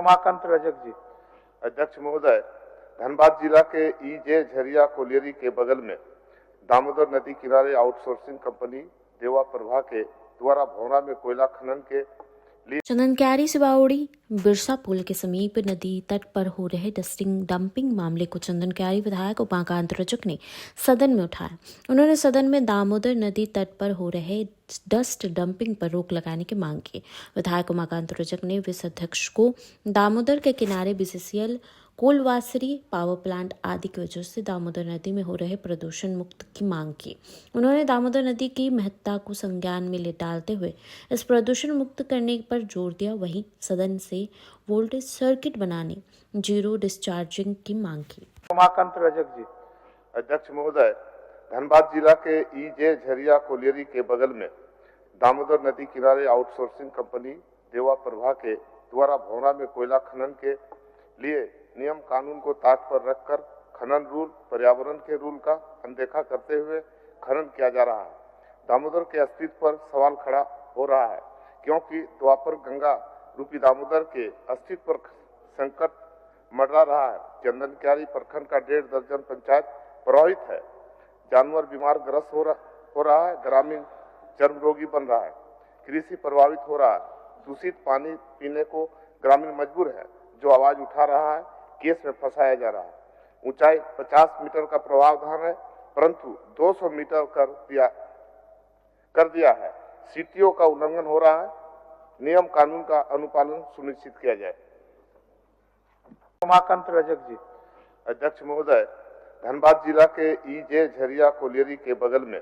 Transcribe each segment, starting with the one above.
उमाकांत रजक जी। अध्यक्ष महोदय, धनबाद जिला के ईजे झरिया कोलियरी के बगल में दामोदर नदी किनारे आउटसोर्सिंग कंपनी देवा प्रभा के द्वारा भौरा में कोयला खनन के लिए चंदनक्यारी सिवाड़ी बिरसा पुल के समीप नदी तट पर हो रहे डंपिंग मामले को चंदनक्यारी विधायक उमाकांत रजक ने सदन में उठाया। उन्होंने सदन में दामोदर नदी तट पर हो रहे डस्ट डंपिंग पर रोक लगाने की मांग की। विधायक उमाकांत रजक ने विस अध्यक्ष को दामोदर के किनारे बीसीसीएल कोलवासरी पावर प्लांट आदि की वजह से दामोदर नदी में हो रहे प्रदूषण मुक्त की मांग की। उन्होंने दामोदर नदी की महत्ता को संज्ञान में ले डालते हुए इस प्रदूषण मुक्त करने पर जोर दिया। वहीं सदन से वोल्टेज सर्किट बनाने, जीरो डिस्चार्जिंग की मांग की। उमाकांत रजक जी। अध्यक्ष महोदय, धनबाद जिला के ईजे झरिया कोलियरी के बगल में दामोदर नदी किनारे आउटसोर्सिंग कंपनी देवा प्रभा के द्वारा भौरा में कोयला खनन के लिए नियम कानून को ताक पर रखकर खनन रूल, पर्यावरण के रूल का अनदेखा करते हुए खनन किया जा रहा है। दामोदर के अस्तित्व पर सवाल खड़ा हो रहा है, क्योंकि द्वापर गंगा रूपी दामोदर के अस्तित्व पर संकट मंडरा रहा है। चंदनक्यारी प्रखंड का 1.5 दर्जन पंचायत प्रभावित है। जानवर बीमार ग्रस्त हो रहा है। ग्रामीण चर्म रोगी बन रहा है। कृषि प्रभावित हो रहा है। दूषित पानी पीने को ग्रामीण मजबूर है। जो आवाज उठा रहा है, केस में फंसाया जा रहा है। ऊंचाई 50 मीटर का प्रावधान है, परंतु 200 मीटर कर दिया है। सीटीओ का उल्लंघन हो रहा है। नियम कानून का अनुपालन सुनिश्चित किया जाए। उमाकांत रजक जी। अध्यक्ष महोदय, धनबाद जिला के ईजे झरिया कोलियरी के बगल में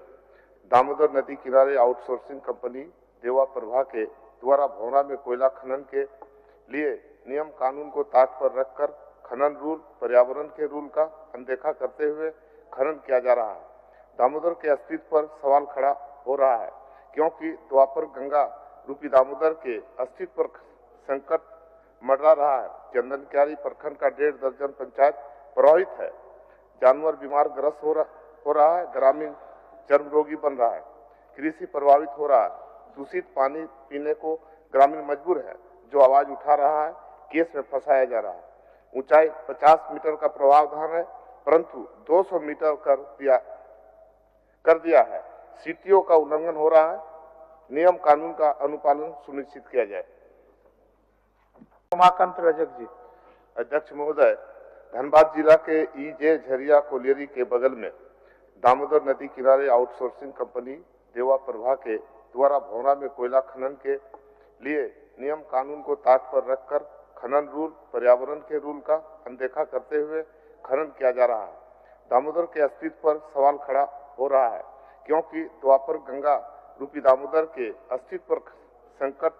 दामोदर नदी किनारे आउटसोर्सिंग कंपनी देवा प्रभा के द्वारा भौरा में कोयला खनन के लिए नियम कानून को ताक पर रखकर खनन रूल, पर्यावरण के रूल का अनदेखा करते हुए खनन किया जा रहा है। दामोदर के अस्तित्व पर सवाल खड़ा हो रहा है, क्योंकि द्वापर गंगा रूपी दामोदर के अस्तित्व पर संकट मंडरा रहा है। चंदनक्यारी प्रखंड का 1.5 दर्जन पंचायत प्रभावित है। जानवर बीमार ग्रस्त हो रहा है। ग्रामीण चर्म रोगी बन रहा है। कृषि प्रभावित हो रहा है। दूषित पानी पीने को ग्रामीण मजबूर है। जो आवाज उठा रहा है, केस में फंसाया जा रहा है। ऊंचाई 50 मीटर का प्रावधान है, परंतु 200 मीटर कर दिया है। सीटीओ का उल्लंघन हो रहा है। नियम कानून का अनुपालन सुनिश्चित किया जाए। उमाकांत रजक जी। अध्यक्ष महोदय, धनबाद जिला के ईजे झरिया कोलियरी के बगल में दामोदर नदी किनारे आउटसोर्सिंग कंपनी देवा प्रभा के द्वारा भौरा में कोयला खनन के लिए नियम कानून को ताक पर रखकर खनन रूल, पर्यावरण के रूल का अनदेखा करते हुए खनन किया जा रहा है। दामोदर के अस्तित्व पर सवाल खड़ा हो रहा है, क्योंकि द्वापर गंगा रूपी दामोदर के अस्तित्व पर संकट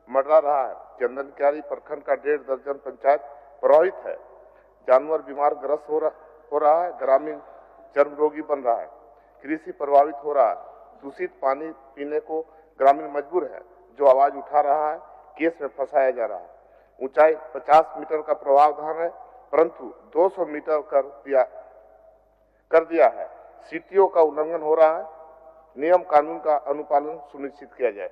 मंडरा रहा है। चंदनक्यारी प्रखंड का 1.5 दर्जन पंचायत प्रभावित है। जानवर बीमार ग्रस्त हो रहा है। ग्रामीण चर्म रोगी बन रहा है। कृषि प्रभावित हो रहा है। दूषित पानी पीने को ग्रामीण मजबूर है। जो आवाज उठा रहा है, केस में फंसाया जा रहा है। ऊंचाई 50 मीटर का प्रावधान है, परंतु 200 मीटर कर दिया है। सीटीओ का उल्लंघन हो रहा है। नियम कानून का अनुपालन सुनिश्चित किया जाए।